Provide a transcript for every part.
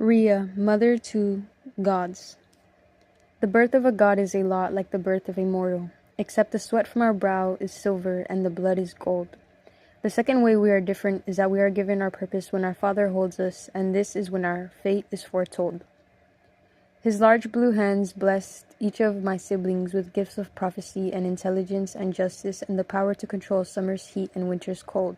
Rhea, mother to gods. The birth of a god is a lot like the birth of a mortal, except the sweat from our brow is silver and the blood is gold. The second way we are different is that we are given our purpose when our Father holds us, and this is when our fate is foretold. His large blue hands blessed each of my siblings with gifts of prophecy and intelligence and justice and the power to control summer's heat and winter's cold.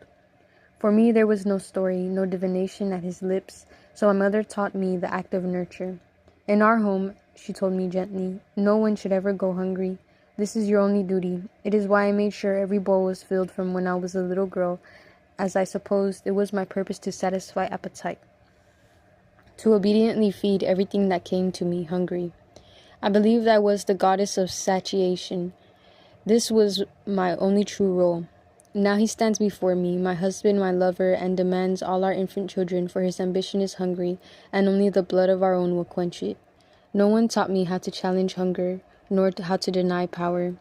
For me there was no story, no divination at his lips, so my mother taught me the act of nurture. In our home, she told me gently, no one should ever go hungry. This is your only duty. It is why I made sure every bowl was filled from when I was a little girl, as I supposed it was my purpose to satisfy appetite, to obediently feed everything that came to me hungry. I believed I was the goddess of satiation. This was my only true role. Now he stands before me, my husband, my lover, and demands all our infant children, for his ambition is hungry, and only the blood of our own will quench it. No one taught me how to challenge hunger, nor how to deny power.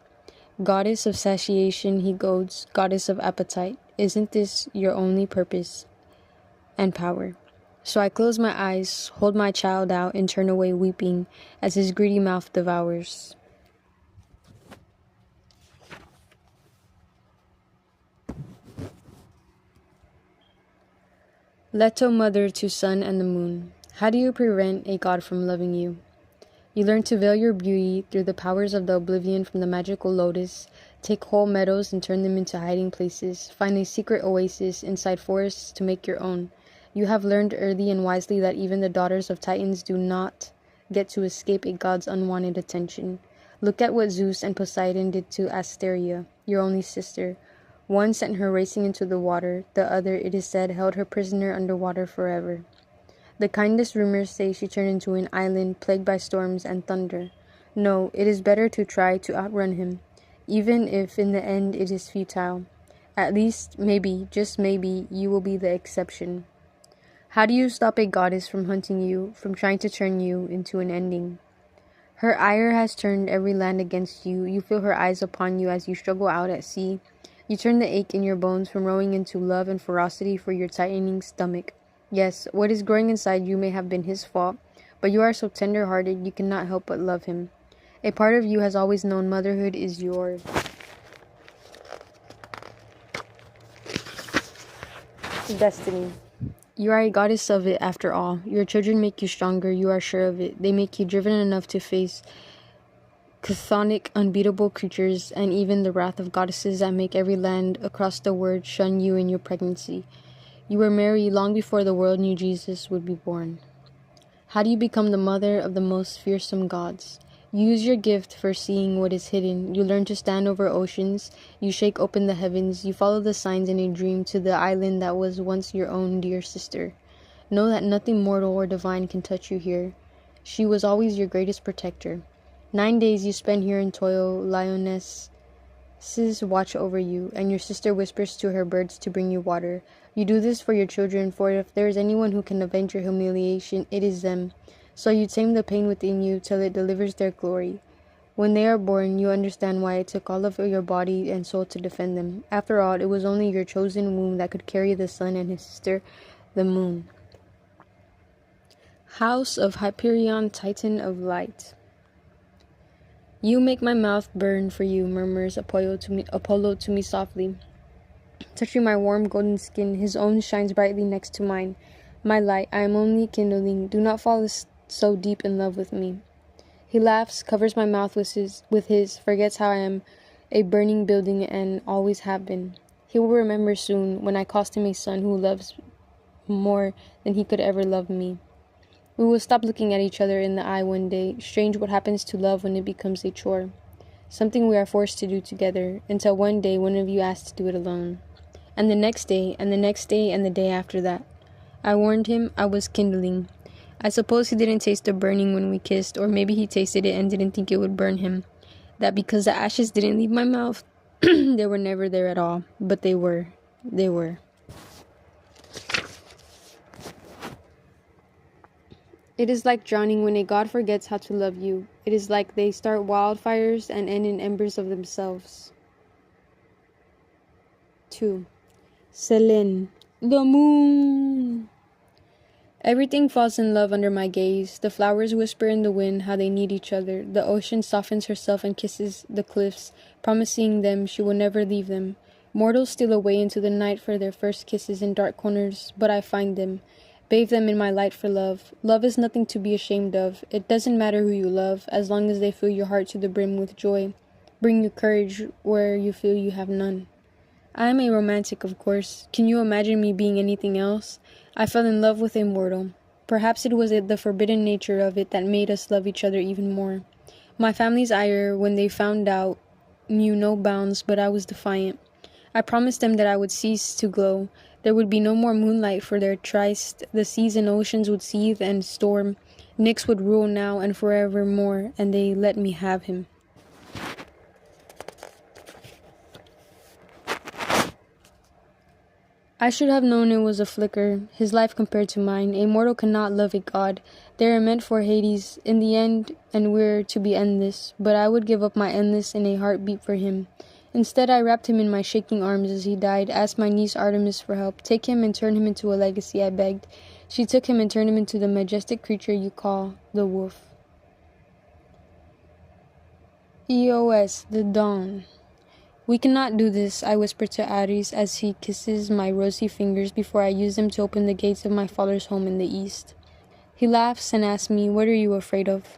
Goddess of satiation, he goads, goddess of appetite. Isn't this your only purpose and power? So I close my eyes, hold my child out, and turn away weeping as his greedy mouth devours. Leto, mother to sun and the moon. How do you prevent a god from loving you? You learn to veil your beauty through the powers of the oblivion from the magical lotus, take whole meadows and turn them into hiding places, find a secret oasis inside forests to make your own. You have learned early and wisely that even the daughters of Titans do not get to escape a god's unwanted attention. Look at what Zeus and Poseidon did to Asteria, your only sister. One sent her racing into the water, the other, it is said, held her prisoner underwater forever. The kindest rumors say she turned into an island plagued by storms and thunder. No, it is better to try to outrun him, even if in the end it is futile. At least, maybe, just maybe, you will be the exception. How do you stop a goddess from hunting you, from trying to turn you into an ending? Her ire has turned every land against you. You feel her eyes upon you as you struggle out at sea. You turn the ache in your bones from rowing into love and ferocity for your tightening stomach. Yes, what is growing inside you may have been his fault, but you are so tender-hearted you cannot help but love him. A part of you has always known motherhood is your destiny. You are a goddess of it after all. Your children make you stronger, you are sure of it. They make you driven enough to face chthonic, unbeatable creatures, and even the wrath of goddesses that make every land across the world shun you in your pregnancy. You were Mary long before the world knew Jesus would be born. How do you become the mother of the most fearsome gods? You use your gift for seeing what is hidden. You learn to stand over oceans. You shake open the heavens. You follow the signs in a dream to the island that was once your own dear sister. Know that nothing mortal or divine can touch you here. She was always your greatest protector. 9 days you spend here in toil, lionesses watch over you, and your sister whispers to her birds to bring you water. You do this for your children, for if there is anyone who can avenge your humiliation, it is them. So you tame the pain within you till it delivers their glory. When they are born, you understand why it took all of your body and soul to defend them. After all, it was only your chosen womb that could carry the sun and his sister, the moon. House of Hyperion, Titan of Light. You make my mouth burn for you, murmurs Apollo to me softly. Touching my warm golden skin, his own shines brightly next to mine. My light, I am only kindling. Do not fall so deep in love with me. He laughs, covers my mouth with his, forgets how I am a burning building and always have been. He will remember soon when I cost him a son who loves more than he could ever love me. We will stop looking at each other in the eye one day. Strange what happens to love when it becomes a chore. Something we are forced to do together, until one day one of you asks to do it alone. And the next day, and the next day, and the day after that. I warned him I was kindling. I suppose he didn't taste the burning when we kissed, or maybe he tasted it and didn't think it would burn him. That because the ashes didn't leave my mouth, they were never there at all. But they were. They were. It is like drowning when a god forgets how to love you. It is like they start wildfires and end in embers of themselves. 2. Selene. The moon. Everything falls in love under my gaze. The flowers whisper in the wind how they need each other. The ocean softens herself and kisses the cliffs, promising them she will never leave them. Mortals steal away into the night for their first kisses in dark corners, but I find them. Bathe them in my light for love. Love is nothing to be ashamed of. It doesn't matter who you love, as long as they fill your heart to the brim with joy. Bring you courage where you feel you have none. I am a romantic, of course. Can you imagine me being anything else? I fell in love with a mortal. Perhaps it was the forbidden nature of it that made us love each other even more. My family's ire, when they found out, knew no bounds, but I was defiant. I promised them that I would cease to glow. There would be no more moonlight for their tryst. The seas and oceans would seethe and storm. Nyx would rule now and forevermore, and they let me have him. I should have known it was a flicker, his life compared to mine. A mortal cannot love a god. They are meant for Hades in the end, and we're to be endless. But I would give up my endless in a heartbeat for him. Instead, I wrapped him in my shaking arms as he died, asked my niece Artemis for help. Take him and turn him into a legacy, I begged. She took him and turned him into the majestic creature you call the wolf. EOS, the dawn. We cannot do this, I whisper to Ares as he kisses my rosy fingers before I use them to open the gates of my father's home in the east. He laughs and asks me, what are you afraid of?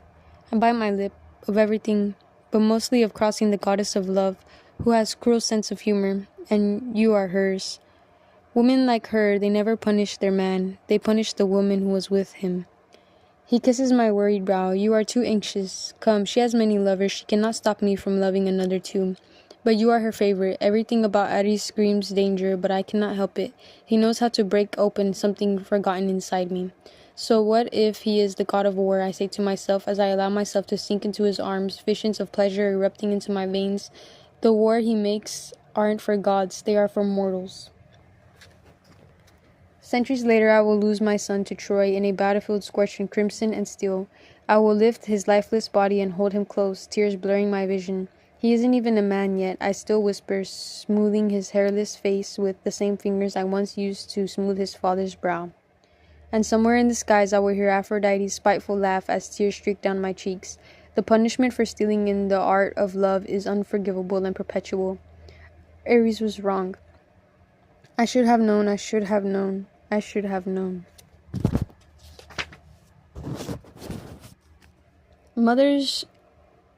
I bite my lip, of everything, but mostly of crossing the goddess of love, who has cruel sense of humor, and you are hers. Women like her, they never punish their man, they punish the woman who was with him. He kisses my worried brow. You are too anxious. Come, she has many lovers, she cannot stop me from loving another too. But you are her favorite. Everything about Ares screams danger, but I cannot help it. He knows how to break open something forgotten inside me. So what if he is the god of war, I say to myself as I allow myself to sink into his arms, visions of pleasure erupting into my veins. The war he makes aren't for gods, they are for mortals. Centuries later, I will lose my son to Troy in a battlefield scorched in crimson and steel. I will lift his lifeless body and hold him close, tears blurring my vision. He isn't even a man yet, I still whisper, smoothing his hairless face with the same fingers I once used to smooth his father's brow. And somewhere in the skies I will hear Aphrodite's spiteful laugh as tears streak down my cheeks. The punishment for stealing in the art of love is unforgivable and perpetual. Ares was wrong. I should have known, I should have known, I should have known.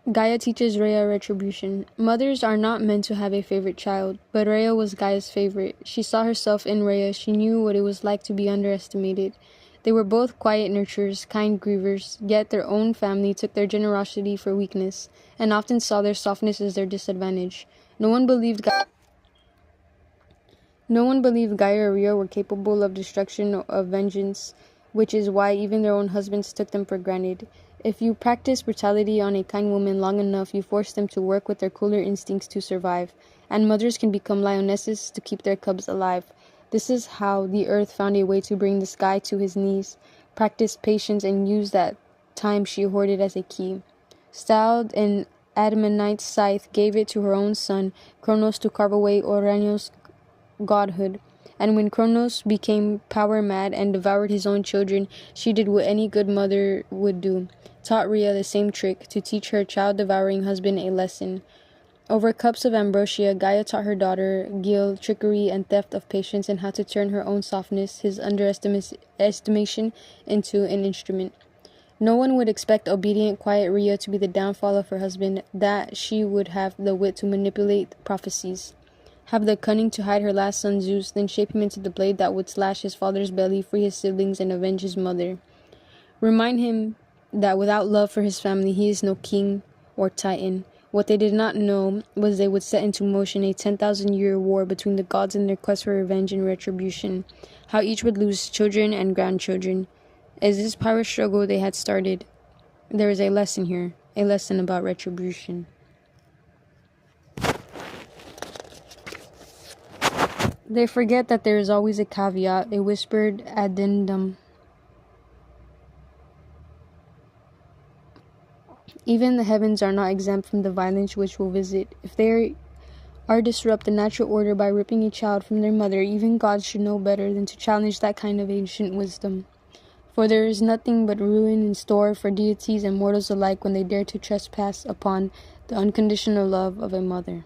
Gaia teaches Rhea retribution. Mothers are not meant to have a favorite child, but Rhea was Gaia's favorite. She saw herself in Rhea. She knew what it was like to be underestimated. They were both quiet nurturers, kind grievers, yet their own family took their generosity for weakness, and often saw their softness as their disadvantage. No one believed Gaia or Rhea were capable of destruction or vengeance, which is why even their own husbands took them for granted. If you practice brutality on a kind woman long enough, you force them to work with their cooler instincts to survive, and mothers can become lionesses to keep their cubs alive. This is how the earth found a way to bring the sky to his knees, practiced patience, and used that time she hoarded as a key. Styled an Adamantine scythe, gave it to her own son, Kronos, to carve away Oranio's godhood. And when Kronos became power-mad and devoured his own children, she did what any good mother would do, taught Rhea the same trick, to teach her child-devouring husband a lesson. Over cups of ambrosia, Gaia taught her daughter, Gill, trickery and theft of patience, and how to turn her own softness, his underestimation, into an instrument. No one would expect obedient, quiet Rhea to be the downfall of her husband, that she would have the wit to manipulate prophecies, have the cunning to hide her last son Zeus, then shape him into the blade that would slash his father's belly, free his siblings, and avenge his mother. Remind him that without love for his family, he is no king or titan. What they did not know was they would set into motion a 10,000-year war between the gods in their quest for revenge and retribution, how each would lose children and grandchildren. As this power struggle they had started, there is a lesson here, a lesson about retribution. They forget that there is always a caveat, a whispered addendum. Even the heavens are not exempt from the violence which will visit. If they are disrupt the natural order by ripping a child from their mother, even gods should know better than to challenge that kind of ancient wisdom. For there is nothing but ruin in store for deities and mortals alike when they dare to trespass upon the unconditional love of a mother.